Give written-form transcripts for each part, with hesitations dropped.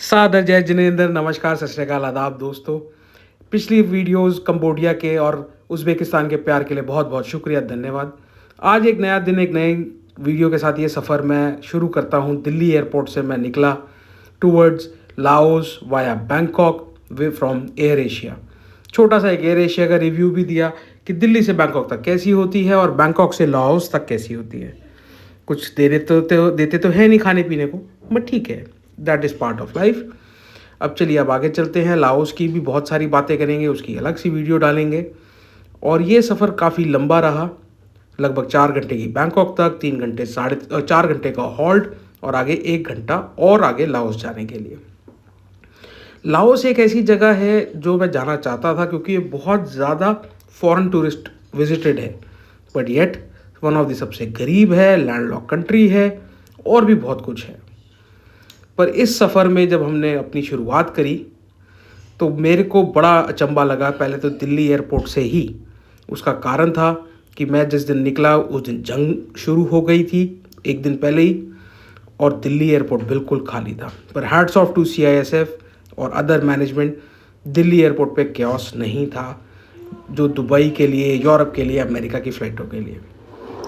सादर जय जिनेंद्र, नमस्कार, सत श्री अकाल, आदाब दोस्तों। पिछली वीडियोस कंबोडिया के और उज़्बेकिस्तान के प्यार के लिए बहुत बहुत शुक्रिया, धन्यवाद। आज एक नया दिन, एक नए वीडियो के साथ ये सफ़र मैं शुरू करता हूँ। दिल्ली एयरपोर्ट से मैं निकला towards Laos via Bangkok way from air Asia. छोटा सा एक एयर एशिया का रिव्यू भी दिया कि दिल्ली से बैंकॉक तक कैसी होती है और बैंकॉक से लाओस तक कैसी होती है। कुछ देते तो है नहीं खाने पीने को, बट ठीक है, that is part of life. अब चलिए, अब आगे चलते हैं। लाओस की भी बहुत सारी बातें करेंगे, उसकी अलग सी वीडियो डालेंगे। और ये सफ़र काफ़ी लंबा रहा, लगभग 4 घंटे की बैंकॉक तक, 3 घंटे 4.5 घंटे का हॉल्ट और आगे 1 घंटा और आगे लाओस जाने के लिए। लाओस एक ऐसी जगह है जो मैं जाना चाहता था क्योंकि ये बहुत ज़्यादा फॉरेन टूरिस्ट विजिटेड है, but yet one of the सबसे गरीब है, लैंडलॉक कंट्री है और भी बहुत कुछ है। पर इस सफ़र में जब हमने अपनी शुरुआत करी तो मेरे को बड़ा अचंभा लगा, पहले तो दिल्ली एयरपोर्ट से ही। उसका कारण था कि मैं जिस दिन निकला उस दिन जंग शुरू हो गई थी, एक दिन पहले ही, और दिल्ली एयरपोर्ट बिल्कुल खाली था। पर हैट्स ऑफ टू CISF और अदर मैनेजमेंट, दिल्ली एयरपोर्ट पे क्योस नहीं था, जो दुबई के लिए, यूरोप के लिए, अमेरिका की फ़्लाइटों के लिए।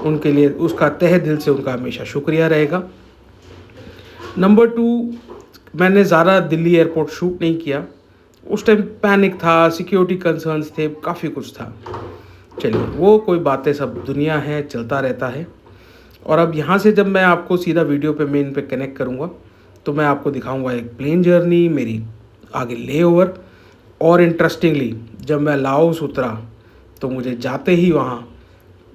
उनके लिए उसका तहे दिल से उनका हमेशा शुक्रिया रहेगा। नंबर 2, मैंने ज़्यादा दिल्ली एयरपोर्ट शूट नहीं किया। उस टाइम पैनिक था, सिक्योरिटी कंसर्न्स थे, काफ़ी कुछ था। चलिए, वो कोई बातें, सब दुनिया है, चलता रहता है। और अब यहाँ से जब मैं आपको सीधा वीडियो पे मेन पे कनेक्ट करूँगा तो मैं आपको दिखाऊंगा एक प्लेन जर्नी, मेरी आगे लेओवर। और इंटरेस्टिंगली, जब मैं लाओस उतरा तो मुझे जाते ही वहाँ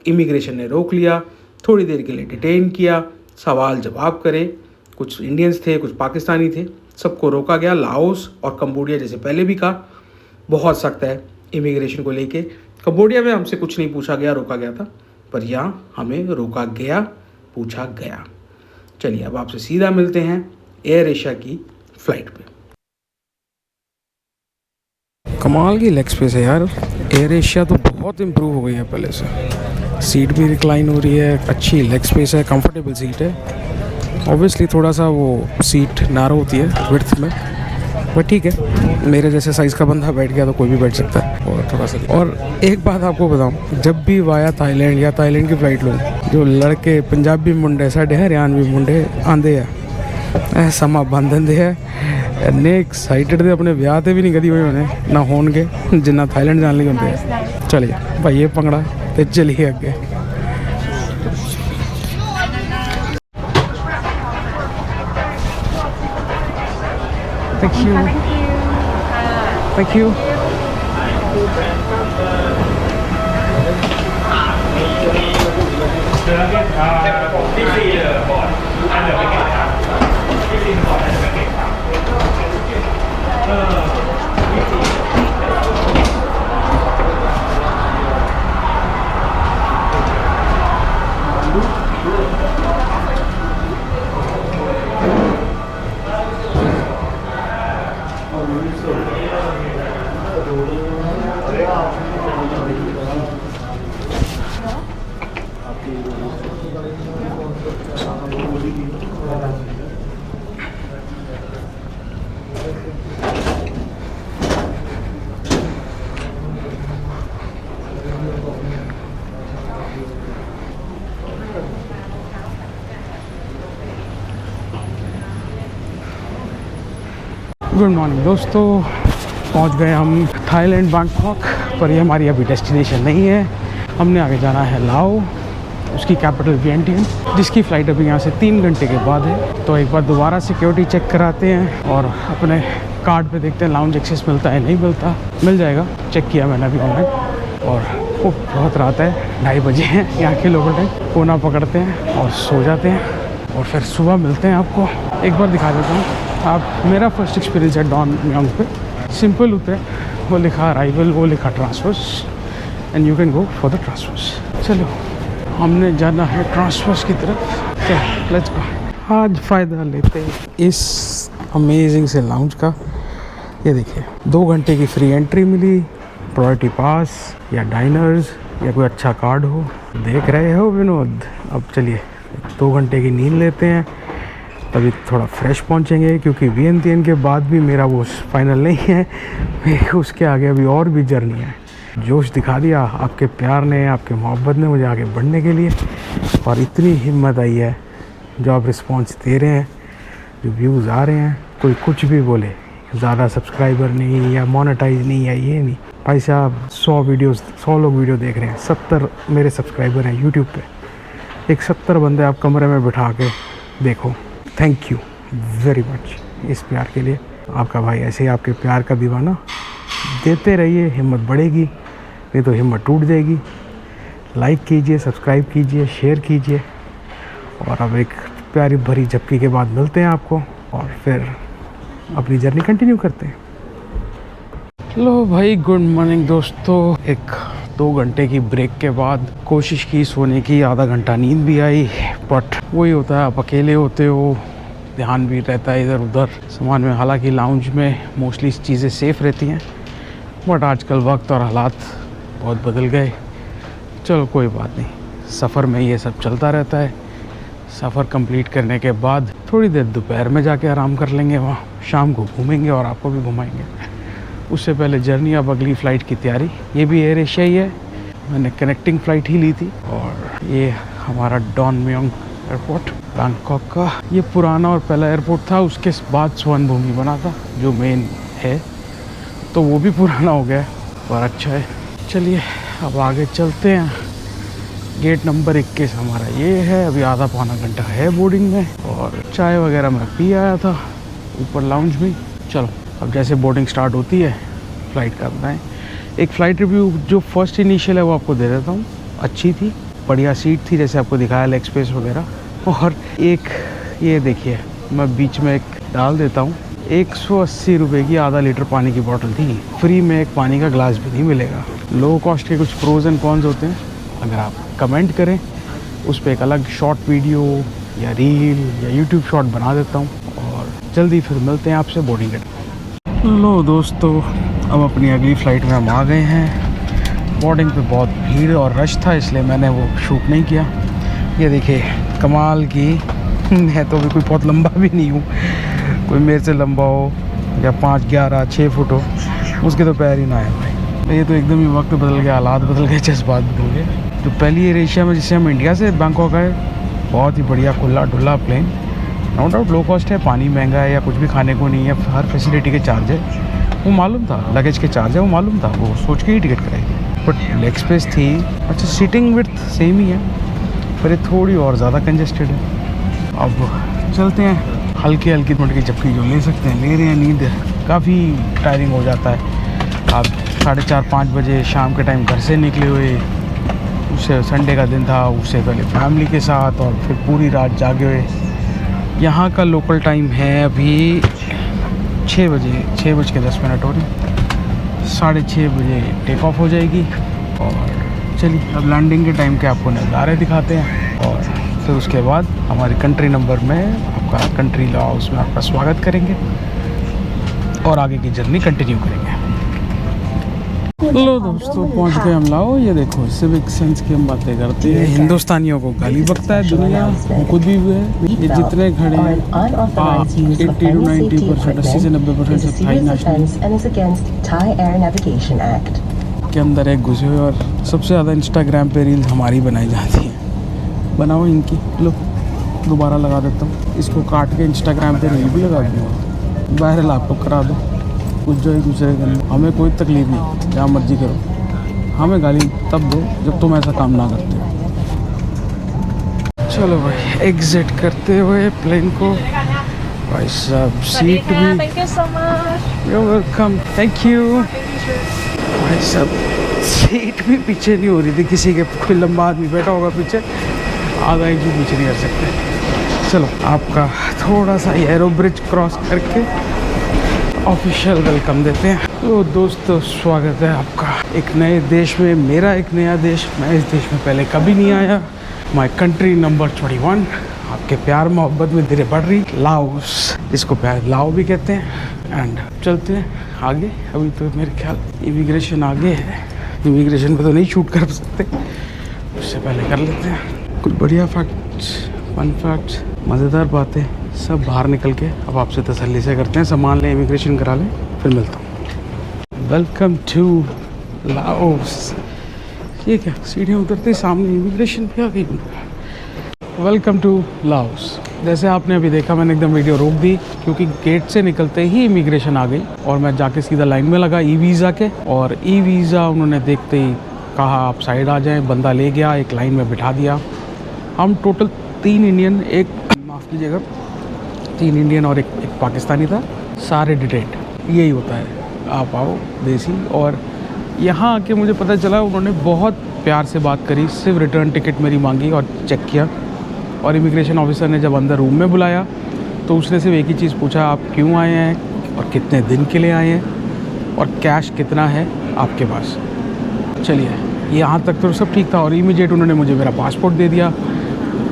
इमिग्रेशन ने रोक लिया, थोड़ी देर के लिए डिटेन किया, सवाल जवाब करे। कुछ इंडियंस थे, कुछ पाकिस्तानी थे, सबको रोका गया। लाओस और कंबोडिया, जैसे पहले भी कहा, बहुत सख्त है इमिग्रेशन को लेके। कंबोडिया में हमसे कुछ नहीं पूछा गया, रोका गया था, पर यहाँ हमें रोका गया, पूछा गया। चलिए, अब आपसे सीधा मिलते हैं एयर एशिया की फ़्लाइट पे। कमाल की लेग स्पेस है यार। एयर एशिया तो बहुत इम्प्रूव हो गई है पहले से। सीट भी रिक्लाइन हो रही है, अच्छी लेग स्पेस है, कंफर्टेबल सीट है। ऑब्वियसली थोड़ा सा वो सीट नैरो होती है विड्थ में, बट ठीक है, मेरे जैसे साइज़ का बंदा बैठ गया तो कोई भी बैठ सकता है। और थोड़ा सा, और एक बात आपको बताऊं, जब भी वाया थाईलैंड या थाईलैंड की फ़्लाइट लूँ, जो लड़के पंजाबी मुंडे साढ़े हरियाणवी मुंडे आंदे है, समा बन देंगे है, इन्ने एक्साइटेड थे, अपने ब्याह ते भी नहीं कदी हुए होने ना होणगे जिन्ना थाईलैंड जाने लगे होंगे। चलिए भाई, ये पंगड़ा तो चलिए अगे। Thank you. Thank you. Good morning दोस्तों, पहुंच गए हम थाईलैंड बैंकॉक, पर ये हमारी अभी डेस्टिनेशन नहीं है। हमने आगे जाना है लाओ, उसकी कैपिटल वियंटियन, जिसकी फ़्लाइट अभी यहाँ से 3 घंटे के बाद है। तो एक बार दोबारा सिक्योरिटी चेक कराते हैं और अपने कार्ड पे देखते हैं लाउंज एक्सेस मिलता है, नहीं मिलता। मिल जाएगा, चेक किया मैंने अभी ऑनलाइन। और बहुत रात है, 2:30 बजे हैं यहाँ के लोकल टाइम। कोना पकड़ते हैं और सो जाते हैं और फिर सुबह मिलते हैं आपको। एक बार दिखा देता हूँ आप, मेरा फर्स्ट एक्सपीरियंस है डॉन म्योंग पे। सिंपल होता है, वो लिखा अराइवल, वो लिखा transfers, and you can go for the transfers. चलो, हमने जाना है ट्रांसफर्स की तरफ। Let's go. आज फ़ायदा लेते हैं इस अमेजिंग से लाउंज का। ये देखिए, 2 घंटे की फ्री एंट्री मिली, प्रायोरिटी पास या डाइनर्स या कोई अच्छा कार्ड हो। देख रहे हो विनोद। अब चलिए 2 घंटे की नींद लेते हैं, तभी थोड़ा फ्रेश पहुंचेंगे, क्योंकि वियंतियन के बाद भी मेरा वो फाइनल नहीं है, उसके आगे अभी और भी जर्नी है। जोश दिखा दिया आपके प्यार ने, आपके मोहब्बत ने मुझे आगे बढ़ने के लिए, और इतनी हिम्मत आई है जो आप रिस्पॉन्स दे रहे हैं, जो व्यूज़ आ रहे हैं। कोई कुछ भी बोले, ज़्यादा सब्सक्राइबर नहीं या मोनेटाइज नहीं या ये नहीं, भाई साहब 100 लोग वीडियो देख रहे हैं, 70 मेरे सब्सक्राइबर हैं यूट्यूब पे। एक 70 बंदे आप कमरे में बिठा के देखो। थैंक यू वेरी मच इस प्यार के लिए। आपका भाई ऐसे ही आपके प्यार का दीवाना, देते रहिए, हिम्मत बढ़ेगी, नहीं तो हिम्मत टूट जाएगी। लाइक कीजिए, सब्सक्राइब कीजिए, शेयर कीजिए, और अब एक प्यारी भरी झपकी के बाद मिलते हैं आपको, और फिर अपनी जर्नी कंटिन्यू करते हैं। लो भाई, गुड मॉर्निंग दोस्तों। एक 2 घंटे की ब्रेक के बाद कोशिश की सोने की, आधा घंटा नींद भी आई, बट वही होता है, आप अकेले होते हो, ध्यान भी रहता है इधर उधर सामान में। हालांकि लाउंज में मोस्टली चीज़ें सेफ़ रहती हैं, बट आजकल वक्त और हालात बहुत बदल गए। चलो कोई बात नहीं, सफ़र में ये सब चलता रहता है। सफ़र कंप्लीट करने के बाद थोड़ी देर दोपहर में जाके आराम कर लेंगे, वहाँ शाम को घूमेंगे और आपको भी घुमाएंगे। उससे पहले जर्नी, अब अगली फ़्लाइट की तैयारी। ये भी एयर एशिया ही है, मैंने कनेक्टिंग फ़्लाइट ही ली थी। और ये हमारा डॉन म्योंग एयरपोर्ट बैंकॉक का, ये पुराना और पहला एयरपोर्ट था, उसके बाद स्वर्ण भूमि बना था जो मेन है, तो वो भी पुराना हो गया है और अच्छा है। चलिए अब आगे चलते हैं। गेट नंबर 21 हमारा ये है। अभी आधा पौना घंटा है बोर्डिंग में, और चाय वगैरह मैं पी आया था ऊपर लाउंज में। चलो अब जैसे बोर्डिंग स्टार्ट होती है फ़्लाइट का बताएं। एक फ़्लाइट रिव्यू जो फर्स्ट इनिशियल है वो आपको दे देता हूँ। अच्छी थी, बढ़िया सीट थी, जैसे आपको दिखाया लेग स्पेस वगैरह। और एक ये देखिए, मैं बीच में एक डाल देता हूँ, 180 रुपये की आधा लीटर पानी की बोतल थी। फ्री में एक पानी का ग्लास भी नहीं मिलेगा। लो कॉस्ट के कुछ प्रोज एंड कॉन्स होते हैं, अगर आप कमेंट करें उस पर एक अलग शॉर्ट वीडियो या रील या यूट्यूब शॉर्ट बना देता हूँ। और जल्दी फिर मिलते हैं आपसे बोर्डिंग के। लो दोस्तों, अब अपनी अगली फ़्लाइट में हम आ गए हैं। बोर्डिंग पे बहुत भीड़ और रश था, इसलिए मैंने वो शूट नहीं किया। ये देखिए कमाल की मैं तो अभी कोई बहुत लंबा भी नहीं हूँ, कोई मेरे से लंबा हो या 5, 11, 6 फुट हो, उसके तो पैर ही ना आए भाई। ये तो एकदम ही वक्त बदल गया, हालात बदल गए, जज्बात बदल गए। जो पहली एयर एशिया में जिससे हम इंडिया से बैंकॉक आए, बहुत ही बढ़िया खुला डुल्ला plane. No doubt low cost है, पानी महंगा है या कुछ भी खाने को नहीं है, हर फैसिलिटी के चार्ज है, वो मालूम था। लगेज के चार्ज है वो मालूम था, वो सोच के ही टिकट कराई थी। बट लेग स्पेस थी, अच्छा सीटिंग विड्थ सेम ही है, पर ये थोड़ी और ज़्यादा कंजेस्टेड है। अब चलते हैं, हल्की हल्की मोटी झपकी जो ले सकते हैं ले रहे हैं। नींद काफ़ी टायरिंग हो जाता है। आप 4:30-5 बजे शाम के टाइम घर से निकले हुए, उससे संडे का दिन था, उससे पहले फैमिली के साथ, और फिर पूरी रात जागे हुए। यहाँ का लोकल टाइम है अभी 6 बजे, 6:10 हो रही। 6:30 बजे टेक ऑफ हो जाएगी। और चलिए अब लैंडिंग के टाइम के आपको नज़ारे दिखाते हैं, और फिर उसके बाद हमारी कंट्री नंबर में आपका कंट्री लाओस में आपका स्वागत करेंगे और आगे की जर्नी कंटिन्यू करेंगे। लो दोस्तों, पहुंच गए हम लाओ। ये देखो सिविक सेंस की हम बातें करते हैं, हिंदुस्तानियों को गाली बकता है दुनिया, हम खुद भी हुए हैं। ये जितने खड़े हैं 80 to 90%, 80 से 90% सब थाई नेशनल के अंदर एक घुसे हुए। और सबसे ज़्यादा इंस्टाग्राम पे रील्स हमारी बनाई जाती हैं। बनाओ इनकी, लो दोबारा लगा देता हूँ, इसको काट के इंस्टाग्राम पे रील भी लगा दूँगा, वायरल आप लोग करा दो, कुछ जो एक दूसरे के। हमें कोई तकलीफ नहीं, जहाँ मर्जी करो, हमें गाली तब दो जब तुम ऐसा काम ना करते हो। चलो भाई, एग्जिट करते हुए प्लेन को। भाई साहब सीट भी, thank you so much, you welcome, thank you. भाई साहब सीट भी पीछे नहीं हो रही थी, किसी के कोई लंबा आदमी बैठा होगा पीछे, आधा इंच भी पीछे नहीं कर सकते। चलो आपका थोड़ा सा एरो ब्रिज क्रॉस करके ऑफिशियल वेलकम देते हैं। तो दोस्तों, स्वागत है आपका एक नए देश में, मेरा एक नया देश। मैं इस देश में पहले कभी नहीं आया। माई कंट्री नंबर 21, आपके प्यार मोहब्बत में धीरे बढ़ रही लाओस, इसको प्यार लाओ भी कहते हैं। एंड चलते हैं आगे। अभी तो मेरे ख्याल इमिग्रेशन आगे है, इमिग्रेशन पे तो नहीं शूट कर सकते, उससे पहले कर लेते हैं कुछ बढ़िया फैक्ट्स, फन फैक्ट्स, मज़ेदार बातें। सब बाहर निकल के अब आपसे तसल्ली से करते हैं, सामान लें, इमिग्रेशन करा लें, फिर मिलता हूँ। Welcome to Laos. ये क्या, सीढ़ियाँ उतरते सामने इमिग्रेशन भी आ गई। Welcome to Laos. जैसे आपने अभी देखा, मैंने एकदम वीडियो रोक दी क्योंकि गेट से निकलते ही इमिग्रेशन आ गई और मैं जाके सीधा लाइन में लगा ई वीज़ा के। और ई वीज़ा उन्होंने देखते ही कहा आप साइड आ जाएं, बंदा ले गया, एक लाइन में बिठा दिया। हम टोटल 3 इंडियन, एक माफ़ कीजिएगा 3 इंडियन और एक पाकिस्तानी था, सारे डिटेंट। यही होता है, आप आओ देसी। और यहाँ आके मुझे पता चला उन्होंने बहुत प्यार से बात करी, सिर्फ रिटर्न टिकट मेरी मांगी और चेक किया। और इमिग्रेशन ऑफिसर ने जब अंदर रूम में बुलाया तो उसने सिर्फ एक ही चीज़ पूछा, आप क्यों आए हैं और कितने दिन के लिए आए हैं और कैश कितना है आपके पास। चलिए, यहाँ तक तो सब ठीक था और इमीडिएट उन्होंने मुझे मेरा पासपोर्ट दे दिया।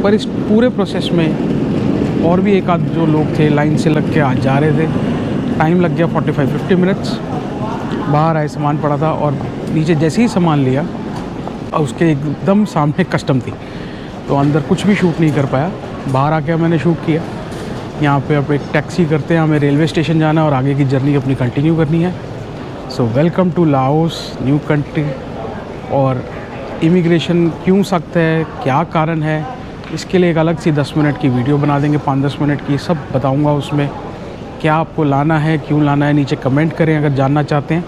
पर इस पूरे प्रोसेस में और भी एक आध जो लोग थे लाइन से लग के आज जा रहे थे, टाइम लग गया 45-50 मिनट्स। बाहर आए, सामान पड़ा था और नीचे जैसे ही सामान लिया उसके एकदम सामने कस्टम थी, तो अंदर कुछ भी शूट नहीं कर पाया। बाहर आके मैंने शूट किया। यहाँ पे अब एक टैक्सी करते हैं, हमें रेलवे स्टेशन जाना है और आगे की जर्नी अपनी कंटिन्यू करनी है। So welcome to Laos, new country. और इमिग्रेशन क्यों सख्त है, क्या कारण है, इसके लिए एक अलग सी 10 मिनट की वीडियो बना देंगे, 5-10 मिनट की, सब बताऊंगा। उसमें क्या आपको लाना है, क्यों लाना है, नीचे कमेंट करें अगर जानना चाहते हैं।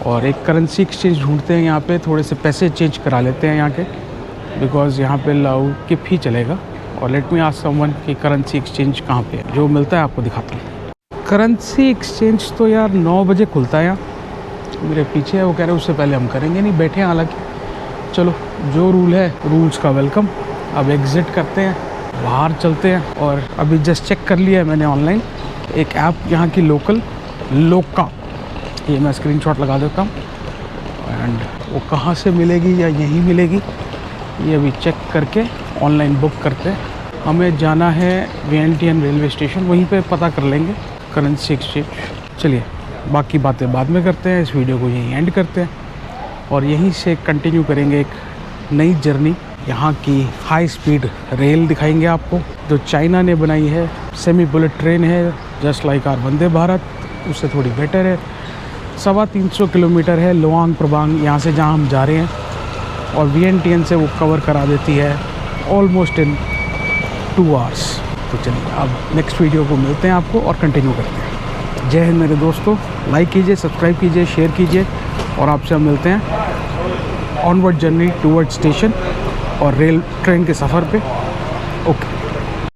और एक करेंसी एक्सचेंज ढूंढते हैं यहाँ पे, थोड़े से पैसे चेंज करा लेते हैं यहाँ के, बिकॉज़ यहाँ पे लाओ किप ही चलेगा। और लेट मी आस्क समवन कि करेंसी एक्सचेंज कहाँ पे है, जो मिलता है आपको दिखाता हूँ। करेंसी एक्सचेंज तो यार 9 बजे खुलता है यहाँ, मेरे पीछे है, वो कह रहे हैं उससे पहले हम करेंगे नहीं, बैठे हैं हालांकि। चलो, जो रूल है रूल्स का वेलकम। अब एग्ज़िट करते हैं, बाहर चलते हैं। और अभी जस्ट चेक कर लिया है मैंने ऑनलाइन, एक ऐप यहाँ की लोकल लोका, ये मैं स्क्रीनशॉट लगा देता हूँ। एंड वो कहाँ से मिलेगी या यहीं मिलेगी, ये अभी चेक करके ऑनलाइन बुक करते हैं। हमें जाना है वियंटियन रेलवे स्टेशन, वहीं पे पता कर लेंगे करेंसी एक्सचेंज। चलिए, बाकी बातें बाद में करते हैं, इस वीडियो को यहीं एंड करते हैं और यहीं से कंटिन्यू करेंगे एक नई जर्नी। यहाँ की हाई स्पीड रेल दिखाएंगे आपको, जो चाइना ने बनाई है। सेमी बुलेट ट्रेन है, just like are Vande Bharat, उससे थोड़ी बेटर है। 350 किलोमीटर है लोआंग प्रबांग, यहाँ से जहाँ हम जा रहे हैं, और वियंटियन से वो कवर करा देती है ऑलमोस्ट इन 2 आवर्स। तो चलिए, अब नेक्स्ट वीडियो को मिलते हैं आपको और कंटिन्यू करते हैं। जय हिंद मेरे दोस्तों, लाइक कीजिए, सब्सक्राइब कीजिए, शेयर कीजिए और आपसे हम मिलते हैं ऑनवर्ड जर्नी टूवर्ड स्टेशन और रेल ट्रेन के सफ़र पे।